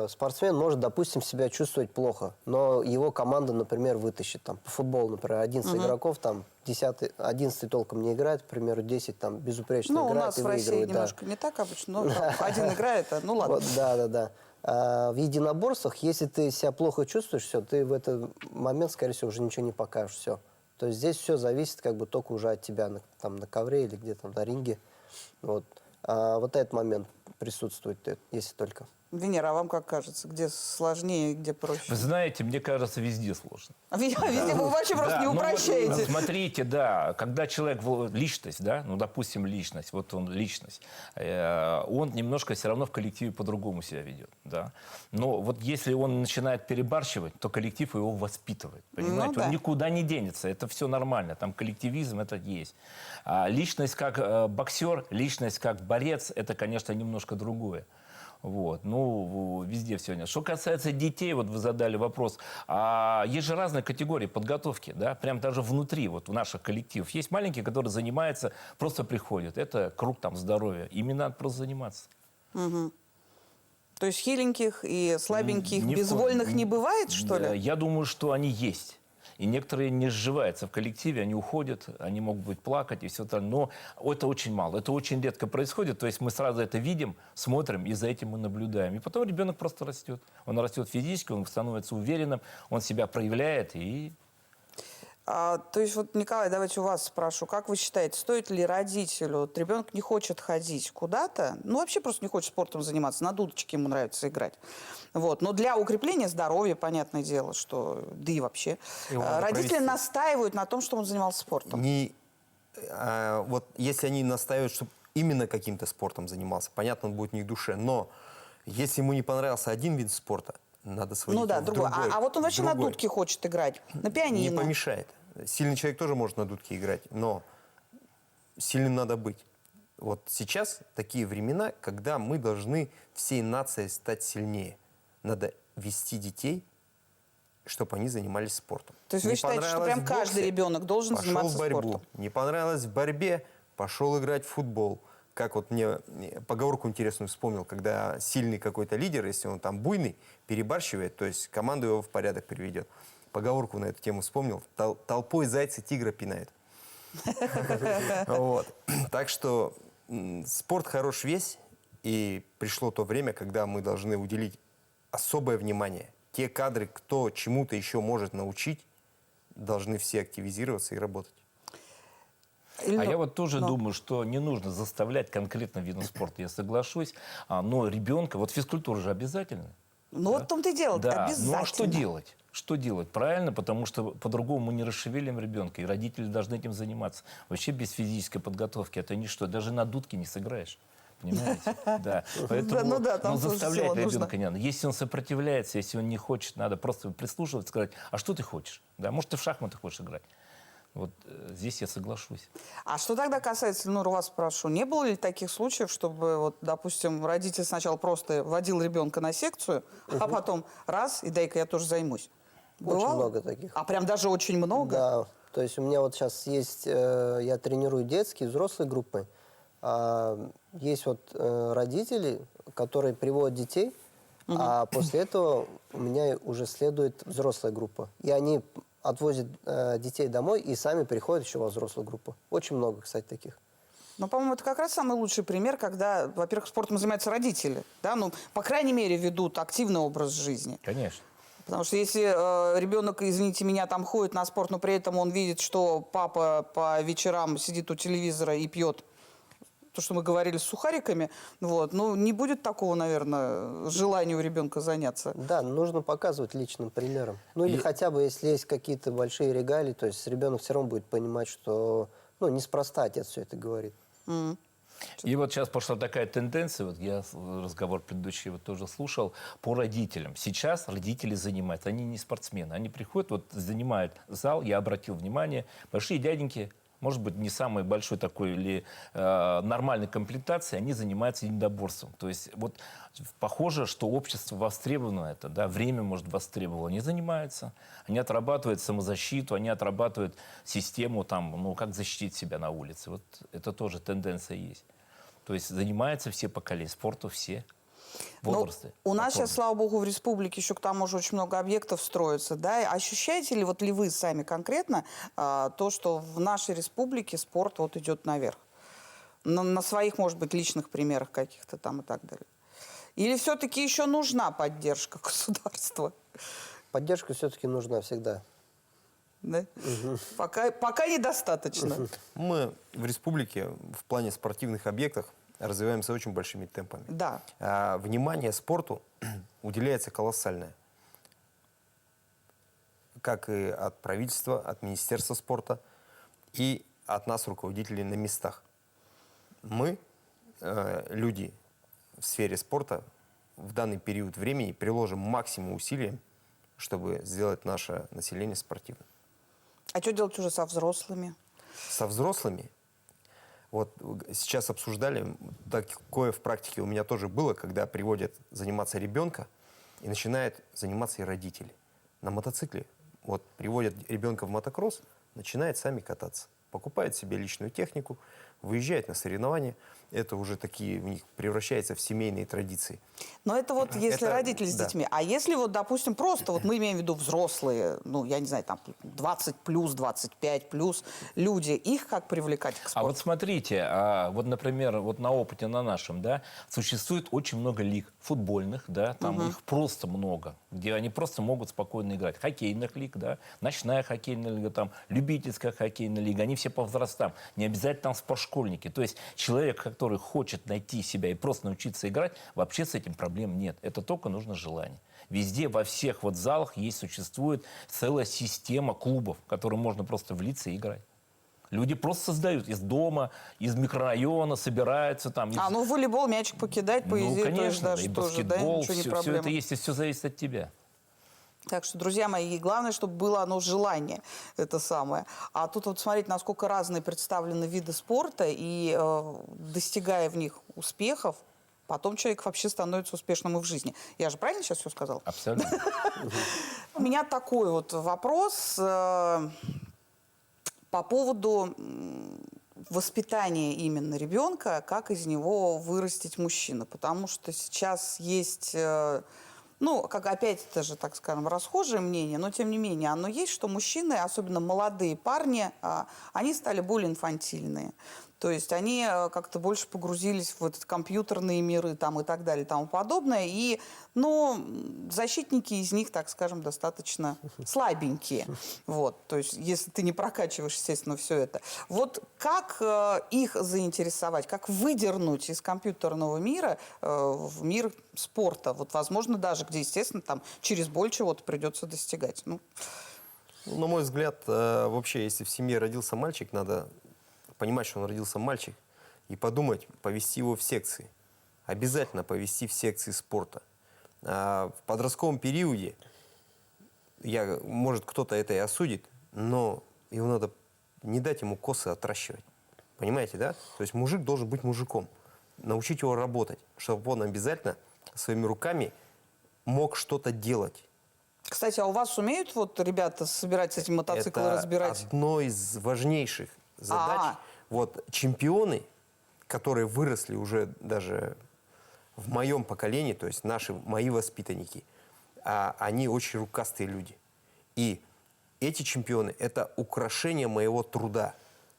[SPEAKER 3] спортсмен может, допустим, себя чувствовать плохо, но его команда, например, вытащит. Там, по футболу, например, 11 игроков, там, 11 толком не играет, к примеру, 10 там безупречно играет и выигрывает.
[SPEAKER 1] Ну, у нас в России немножко не так обычно, но один играет, ну ладно.
[SPEAKER 3] Вот, да. А в единоборствах, если ты себя плохо чувствуешь, все, ты в этот момент, скорее всего, уже ничего не покажешь, все. То есть здесь все зависит как бы только уже от тебя, там, на ковре или где-то на ринге. Вот. А вот этот момент присутствует, если только.
[SPEAKER 1] Венера, а вам как кажется, где сложнее, где проще?
[SPEAKER 4] Вы знаете, мне кажется, везде сложно.
[SPEAKER 1] Везде вы вообще просто не упрощаете.
[SPEAKER 4] Вот, смотрите, да, когда человек, личность, да, ну, допустим, личность, вот он личность, он немножко все равно в коллективе по-другому себя ведет, да. Но вот если он начинает перебарщивать, то коллектив его воспитывает, понимаете?
[SPEAKER 1] Ну, да.
[SPEAKER 4] Он никуда не денется, это все нормально, там коллективизм, это есть. А личность как боксер, личность как борец, это, конечно, немножко другое. Вот. Ну, везде все нет. Что касается детей, вот вы задали вопрос, есть же разные категории подготовки, да, прям даже внутри, вот в наших коллективах. Есть маленькие, которые занимаются, просто приходят. Это круг там здоровья. Ими надо просто заниматься.
[SPEAKER 1] Угу. То есть хиленьких и слабеньких, безвольных не бывает, что ли?
[SPEAKER 4] Я думаю, что они есть. И некоторые не сживаются в коллективе, они уходят, они могут быть плакать и все это. Но это очень мало, это очень редко происходит. То есть мы сразу это видим, смотрим, и за этим мы наблюдаем. И потом ребенок просто растет. Он растет физически, он становится уверенным, он себя проявляет и...
[SPEAKER 1] То есть вот, Николай, давайте у вас спрошу. Как вы считаете, стоит ли родителю, вот ребенок не хочет ходить куда-то, ну вообще просто не хочет спортом заниматься, на дудочке ему нравится играть. Вот. Но для укрепления здоровья, понятное дело, что, да и вообще, родители настаивают на том, чтобы он занимался спортом.
[SPEAKER 2] Вот если они настаивают, чтобы именно каким-то спортом занимался, понятно, он будет не в душе, но если ему не понравился один вид спорта, надо сводить
[SPEAKER 1] в другой. А вот он вообще на
[SPEAKER 2] другой.
[SPEAKER 1] дудке хочет играть, на пианино.
[SPEAKER 2] Не помешает. Сильный человек тоже может на дудке играть, но сильным надо быть. Вот сейчас такие времена, когда мы должны всей нацией стать сильнее. Надо вести детей, чтобы они занимались спортом.
[SPEAKER 1] То есть вы считаете, что прям каждый ребенок должен
[SPEAKER 2] пошел
[SPEAKER 1] заниматься
[SPEAKER 2] в борьбу.
[SPEAKER 1] спортом?
[SPEAKER 2] Не понравилось в борьбе, пошел играть в футбол. Как вот мне поговорку интересную вспомнил, когда сильный какой-то лидер, если он там буйный, перебарщивает, то есть команду его в порядок приведет. Поговорку на эту тему вспомнил. Толпой зайцы тигра пинают. Так что спорт хорош весь, и пришло то время, когда мы должны уделить особое внимание. Те кадры, кто чему-то еще может научить, должны все активизироваться и работать.
[SPEAKER 4] А я вот тоже думаю, что не нужно заставлять конкретно видом спорта. Я соглашусь. Но ребенка... Вот физкультура же обязательно.
[SPEAKER 1] Ну вот в том-то и дело,
[SPEAKER 4] Да.
[SPEAKER 1] обязательно.
[SPEAKER 4] Ну а что делать? Что делать? Правильно, потому что по-другому мы не расшевелим ребенка. И родители должны этим заниматься. Вообще без физической подготовки это ничто. Даже на дудке не сыграешь. Понимаете? Да. Поэтому заставлять ребенка не надо. Если он сопротивляется, если он не хочет, надо просто прислушиваться, сказать, а что ты хочешь? Да, может, ты в шахматы хочешь играть? Вот здесь я соглашусь.
[SPEAKER 1] А что тогда касается, Ильнур, вас спрошу, не было ли таких случаев, чтобы, вот, допустим, родитель сначала просто водил ребенка на секцию, а потом раз, и дай-ка я тоже займусь? Бывало?
[SPEAKER 3] Очень много таких.
[SPEAKER 1] А прям даже очень много?
[SPEAKER 3] Да, то есть у меня вот сейчас есть, я тренирую детские, взрослые группы. Есть вот родители, которые приводят детей, а после этого у меня уже следует взрослая группа. И они отвозят детей домой и сами приходят еще во взрослую группу. Очень много, кстати, таких.
[SPEAKER 1] Ну, по-моему, это как раз самый лучший пример, когда, во-первых, спортом занимаются родители, да, ну, по крайней мере, ведут активный образ жизни.
[SPEAKER 4] Конечно.
[SPEAKER 1] Потому что если ребенок, извините меня, там ходит на спорт, но при этом он видит, что папа по вечерам сидит у телевизора и пьет то, что мы говорили, с сухариками, вот, ну, не будет такого, наверное, желания у ребенка заняться.
[SPEAKER 3] Да, нужно показывать личным примером. Ну, или хотя бы, если есть какие-то большие регалии, то есть ребенок все равно будет понимать, что, ну, неспроста отец все это говорит.
[SPEAKER 4] И вот сейчас пошла такая тенденция, вот я разговор предыдущий вот тоже слушал, по родителям. Сейчас родители занимаются, они не спортсмены, они приходят, вот занимают зал, я обратил внимание, большие дяденьки, может быть, не самой большой такой или нормальной комплектации, они занимаются единоборством. То есть вот похоже, что общество востребовано это, да, время, может, востребовано. Они занимаются, они отрабатывают самозащиту, они отрабатывают систему, там, ну, как защитить себя на улице. Вот это тоже тенденция есть. То есть занимаются все поколения, спорту все. Возрасты.
[SPEAKER 1] У нас сейчас, слава богу, в республике еще к тому же очень много объектов строится. Да? Ощущаете ли вот ли вы сами конкретно то, что в нашей республике спорт вот идет наверх? На своих, может быть, личных примерах каких-то там и так далее. Или все-таки еще нужна поддержка государства?
[SPEAKER 3] Поддержка все-таки нужна всегда.
[SPEAKER 1] Да? Пока недостаточно.
[SPEAKER 2] Мы в республике в плане спортивных объектов развиваемся очень большими темпами.
[SPEAKER 1] Да.
[SPEAKER 2] Внимание спорту уделяется колоссальное. Как и от правительства, от Министерства спорта и от нас, руководителей на местах. Мы, люди в сфере спорта, в данный период времени приложим максимум усилий, чтобы сделать наше население спортивным.
[SPEAKER 1] А что делать уже со взрослыми?
[SPEAKER 2] Со взрослыми? Вот сейчас обсуждали, такое в практике у меня тоже было, когда приводят заниматься ребенка, и начинают заниматься и родители. На мотоцикле. Вот приводят ребенка в мотокросс, начинает сами кататься. Покупает себе личную технику, выезжает на соревнования. Это уже такие, у них превращается в семейные традиции.
[SPEAKER 1] Но это вот если
[SPEAKER 2] Это,
[SPEAKER 1] родители с
[SPEAKER 2] да.
[SPEAKER 1] детьми. А если вот, допустим, просто, вот мы имеем в виду взрослые, ну, я не знаю, там 20 плюс, 25 плюс люди, их как привлекать к спорту?
[SPEAKER 4] А вот смотрите, вот, например, вот на опыте на нашем, да, существует очень много лиг футбольных, да, там их просто много, где они просто могут спокойно играть. Хоккейных лиг, да, ночная хоккейная лига, там, любительская хоккейная лига, они все по возрастам, не обязательно там спортшкольники. То есть человек, который хочет найти себя и просто научиться играть, вообще с этим проблем нет. Это только нужно желание. Везде, во всех вот залах существует целая система клубов, в которые можно просто влиться и играть. Люди просто создают из дома, из микрорайона, собираются там.
[SPEAKER 1] Ну, волейбол, мячик покидать, по идее,
[SPEAKER 4] конечно,
[SPEAKER 1] тоже,
[SPEAKER 4] и
[SPEAKER 1] тоже, да,
[SPEAKER 4] баскетбол,
[SPEAKER 1] ничего не
[SPEAKER 4] все
[SPEAKER 1] проблема.
[SPEAKER 4] это есть, и все зависит от тебя.
[SPEAKER 1] Так что, друзья мои, главное, чтобы было оно желание, это самое. А тут вот смотрите, насколько разные представлены виды спорта, и достигая в них успехов, потом человек вообще становится успешным и в жизни. Я же правильно сейчас все сказала?
[SPEAKER 4] Абсолютно.
[SPEAKER 1] У меня такой вот вопрос по поводу воспитания именно ребенка, как из него вырастить мужчину. Потому что сейчас есть... Ну, как опять это же, так скажем, расхожее мнение, но тем не менее оно есть, что мужчины, особенно молодые парни, они стали более инфантильные. То есть они как-то больше погрузились в этот компьютерные миры там, и так далее и тому подобное. И, ну, защитники из них, так скажем, достаточно слабенькие. Вот. То есть если ты не прокачиваешь, естественно, все это. Вот как их заинтересовать, как выдернуть из компьютерного мира в мир спорта? Вот, возможно, даже где, естественно, там через боль чего-то придется достигать. Ну.
[SPEAKER 2] На мой взгляд, вообще, если в семье родился мальчик, надо понимать, что он родился мальчик, и подумать, повести его в секции. Обязательно повести в секции спорта. В подростковом периоде, может, кто-то это и осудит, но его надо не дать ему косы отращивать. Понимаете, да? То есть мужик должен быть мужиком. Научить его работать, чтобы он обязательно своими руками мог что-то делать.
[SPEAKER 1] Кстати, а у вас умеют вот ребята собирать эти мотоциклы, разбирать?
[SPEAKER 2] Это одно из важнейших задач. Вот чемпионы, которые выросли уже даже в моем поколении, то есть мои воспитанники, они очень рукастые люди. И эти чемпионы – это украшение моего труда.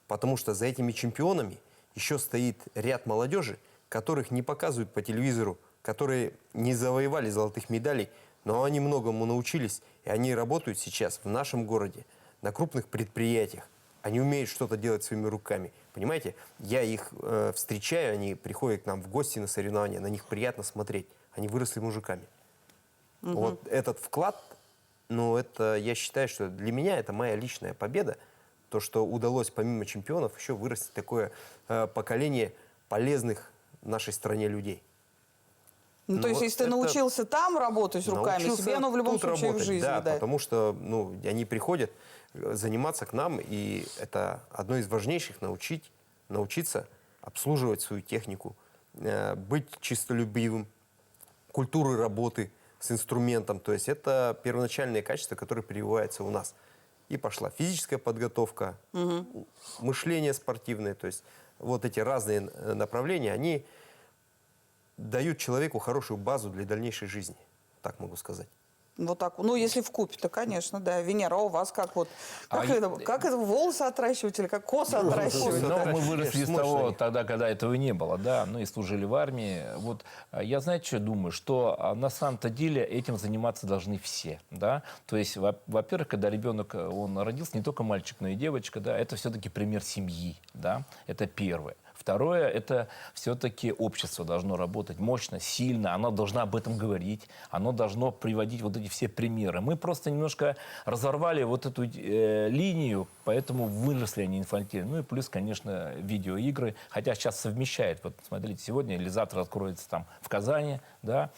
[SPEAKER 2] Потому что за этими чемпионами еще стоит ряд молодежи, которых не показывают по телевизору, которые не завоевали золотых медалей, но они многому научились, и они работают сейчас в нашем городе на крупных предприятиях. Они умеют что-то делать своими руками. Понимаете? Я их встречаю, они приходят к нам в гости на соревнования, на них приятно смотреть. Они выросли мужиками. Угу. Вот этот вклад, я считаю, что для меня это моя личная победа. То, что удалось помимо чемпионов еще вырастить такое поколение полезных нашей стране людей.
[SPEAKER 1] Ну, то есть, если ты научился там работать руками, себе оно в любом случае
[SPEAKER 2] работать,
[SPEAKER 1] в жизни,
[SPEAKER 2] да. Потому что они приходят заниматься к нам, и это одно из важнейших научиться обслуживать свою технику, быть чистолюбивым, культуры работы с инструментом. То есть это первоначальные качества, которые прививаются у нас. И пошла физическая подготовка, мышление спортивное. То есть вот эти разные направления, они дают человеку хорошую базу для дальнейшей жизни. Так могу сказать.
[SPEAKER 1] Вот так. Ну, если вкупе-то, конечно, да. Венера, а у вас как вот? Как это волосы отращивать или как косы отращивать?
[SPEAKER 4] Ну, мы выросли из того, тогда, когда этого не было, да, и служили в армии. Вот я, знаете, что думаю? Что на самом-то деле этим заниматься должны все, да. То есть, во-первых, когда ребенок, он родился, не только мальчик, но и девочка, да, это все-таки пример семьи, да, это первое. Второе, это все-таки общество должно работать мощно, сильно, оно должно об этом говорить, оно должно приводить вот эти все примеры. Мы просто немножко разорвали вот эту линию, поэтому выросли они инфантильно. Ну и плюс, конечно, видеоигры, хотя сейчас совмещает. Вот смотрите, сегодня или завтра откроется там в Казани, да,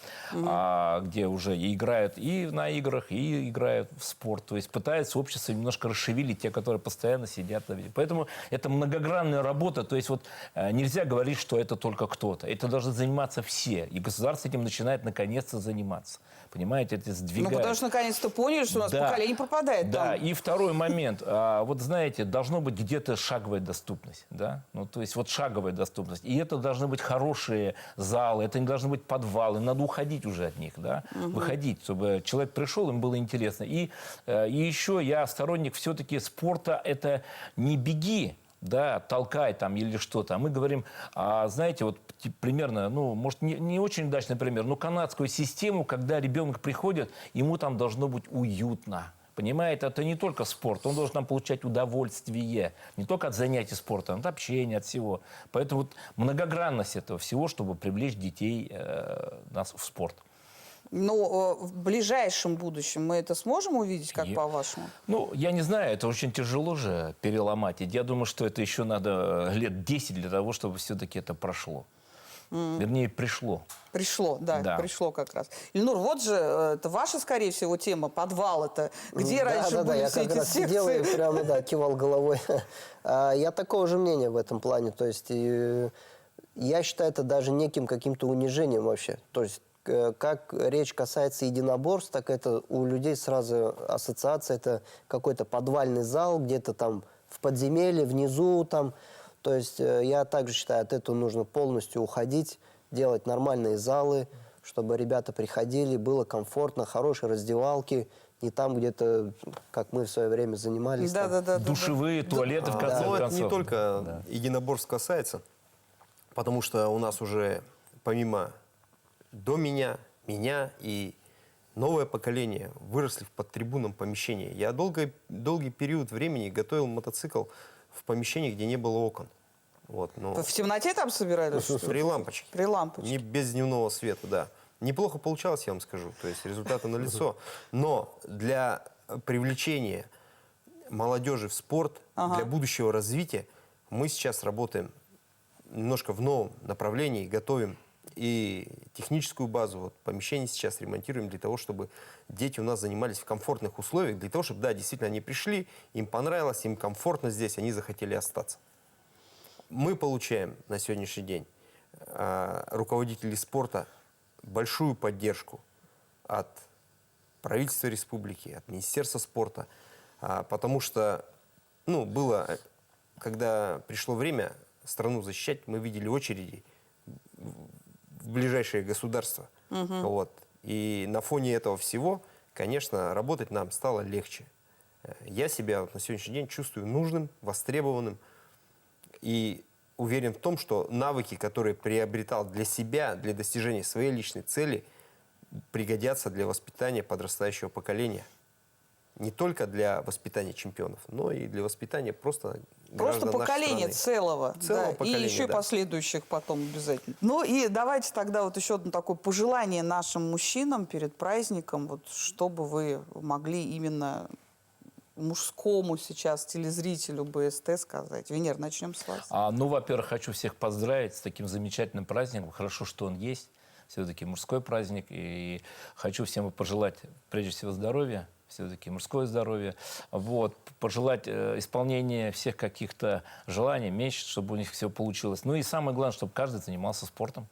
[SPEAKER 4] где уже и играют и на играх, и играют в спорт. То есть пытаются общество немножко расшевелить те, которые постоянно сидят на видео. Поэтому это многогранная работа, то есть вот нельзя говорить, что это только кто-то. Это должны заниматься все. И государство этим начинает наконец-то заниматься. Понимаете, это сдвигает.
[SPEAKER 1] Ну, потому что наконец-то поняли, что у нас поколение пропадает.
[SPEAKER 4] Да,
[SPEAKER 1] там.
[SPEAKER 4] И второй момент. Вот знаете, должно быть где-то шаговая доступность. Да? Ну, то есть вот шаговая доступность. И это должны быть хорошие залы, это не должны быть подвалы. Надо уходить уже от них, да? Выходить, чтобы человек пришел, им было интересно. И еще я сторонник все-таки спорта. Это не беги, да, толкай там или что-то. А мы говорим, знаете, вот примерно, может, не очень удачный пример, но канадскую систему, когда ребенок приходит, ему там должно быть уютно. Понимаете, это не только спорт, он должен там получать удовольствие. Не только от занятий спортом, от общения, от всего. Поэтому вот многогранность этого всего, чтобы привлечь детей в спорт.
[SPEAKER 1] Но в ближайшем будущем мы это сможем увидеть, как по-вашему?
[SPEAKER 4] Я не знаю, это очень тяжело же переломать. И я думаю, что это еще надо лет 10 для того, чтобы все-таки это прошло. Вернее, пришло.
[SPEAKER 1] Пришло, да,
[SPEAKER 4] Да.
[SPEAKER 1] пришло как раз. Ильнур, вот же, это ваша, скорее всего, тема, подвал это. Где раньше
[SPEAKER 3] да,
[SPEAKER 1] были
[SPEAKER 3] я
[SPEAKER 1] все
[SPEAKER 3] как
[SPEAKER 1] эти
[SPEAKER 3] раз сидел и
[SPEAKER 1] секции?
[SPEAKER 3] прямо, да, кивал головой. Я такого же мнения в этом плане. То есть я считаю это даже неким каким-то унижением вообще. То есть как речь касается единоборств, так это у людей сразу ассоциация, это какой-то подвальный зал, где-то там в подземелье, внизу там. То есть я также считаю, от этого нужно полностью уходить, делать нормальные залы, чтобы ребята приходили, было комфортно, хорошие раздевалки, не там где-то, как мы в свое время занимались. там.
[SPEAKER 1] Да.
[SPEAKER 4] Душевые, туалеты, в конце
[SPEAKER 2] Но это
[SPEAKER 4] концов.
[SPEAKER 2] не только
[SPEAKER 4] Да.
[SPEAKER 2] единоборств касается, потому что у нас уже помимо до меня и новое поколение выросли в подтрибунном помещении. Я долгий период времени готовил мотоцикл в помещении, где не было окон. Вот, но
[SPEAKER 1] В темноте там собирались? что ли?
[SPEAKER 2] при лампочке.
[SPEAKER 1] При лампочке.
[SPEAKER 2] Не без дневного света, да. Неплохо получалось, я вам скажу. То есть результаты налицо. Но для привлечения молодежи в спорт, для будущего развития, мы сейчас работаем немножко в новом направлении, готовим и техническую базу. Вот, помещение сейчас ремонтируем для того, чтобы дети у нас занимались в комфортных условиях, для того, чтобы, да, действительно, они пришли, им понравилось, им комфортно здесь, они захотели остаться. Мы получаем на сегодняшний день руководителей спорта большую поддержку от правительства республики, от Министерства спорта, потому что, было, когда пришло время страну защищать, мы видели очереди в ближайшие государства. Вот. И на фоне этого всего, конечно, работать нам стало легче. Я себя на сегодняшний день чувствую нужным, востребованным и уверен в том, что навыки, которые приобретал для себя, для достижения своей личной цели, пригодятся для воспитания подрастающего поколения. Не только для воспитания чемпионов, но и для воспитания просто граждан
[SPEAKER 1] поколения
[SPEAKER 2] нашей страны.
[SPEAKER 1] целого.
[SPEAKER 2] Целого
[SPEAKER 1] да,
[SPEAKER 2] поколения,
[SPEAKER 1] и еще и
[SPEAKER 2] да.
[SPEAKER 1] последующих потом обязательно. Ну и давайте тогда вот еще одно такое пожелание нашим мужчинам перед праздником, вот чтобы вы могли именно мужскому сейчас телезрителю БСТ сказать. Венер, начнем с вас.
[SPEAKER 4] Во-первых, хочу всех поздравить с таким замечательным праздником. Хорошо, что он есть. Все-таки мужской праздник. И хочу всем пожелать, прежде всего, здоровья. Все-таки мужское здоровье. Вот. Пожелать исполнения всех каких-то желаний, мечт, чтобы у них все получилось. Ну и самое главное, чтобы каждый занимался спортом.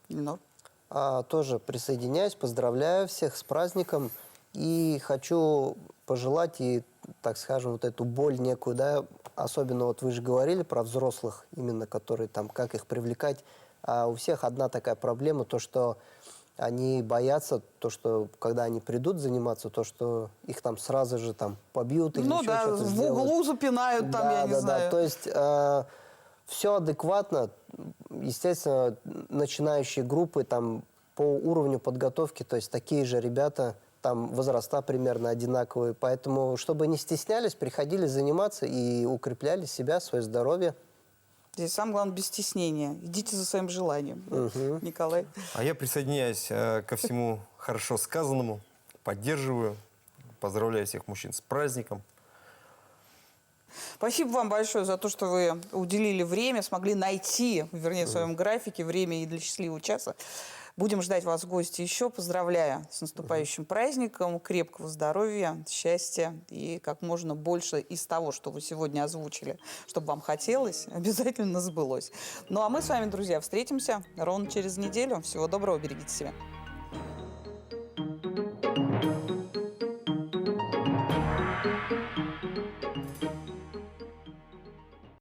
[SPEAKER 1] Ильнур.
[SPEAKER 3] Тоже присоединяюсь, поздравляю всех с праздником. И хочу пожелать и, так скажем, вот эту боль некую, да, особенно вот вы же говорили про взрослых, именно которые там, как их привлекать. А у всех одна такая проблема, то, что они боятся, то, что когда они придут заниматься, то, что их там сразу же там побьют или еще что-то
[SPEAKER 1] в
[SPEAKER 3] сделают.
[SPEAKER 1] углу запинают там, я не знаю.
[SPEAKER 3] То есть все адекватно. Естественно, начинающие группы там по уровню подготовки, то есть такие же ребята, там возраста примерно одинаковые. Поэтому, чтобы не стеснялись, приходили заниматься и укрепляли себя, свое здоровье.
[SPEAKER 1] Здесь самое главное без стеснения. Идите за своим желанием. Николай.
[SPEAKER 2] А я присоединяюсь ко всему хорошо сказанному, поддерживаю, поздравляю всех мужчин с праздником.
[SPEAKER 1] Спасибо вам большое за то, что вы уделили время, смогли найти, вернее, в своем графике время и для счастливого часа. Будем ждать вас в гости еще. Поздравляю с наступающим праздником. Крепкого здоровья, счастья и как можно больше из того, что вы сегодня озвучили, чтобы вам хотелось, обязательно сбылось. Ну а мы с вами, друзья, встретимся ровно через неделю. Всего доброго, берегите себя.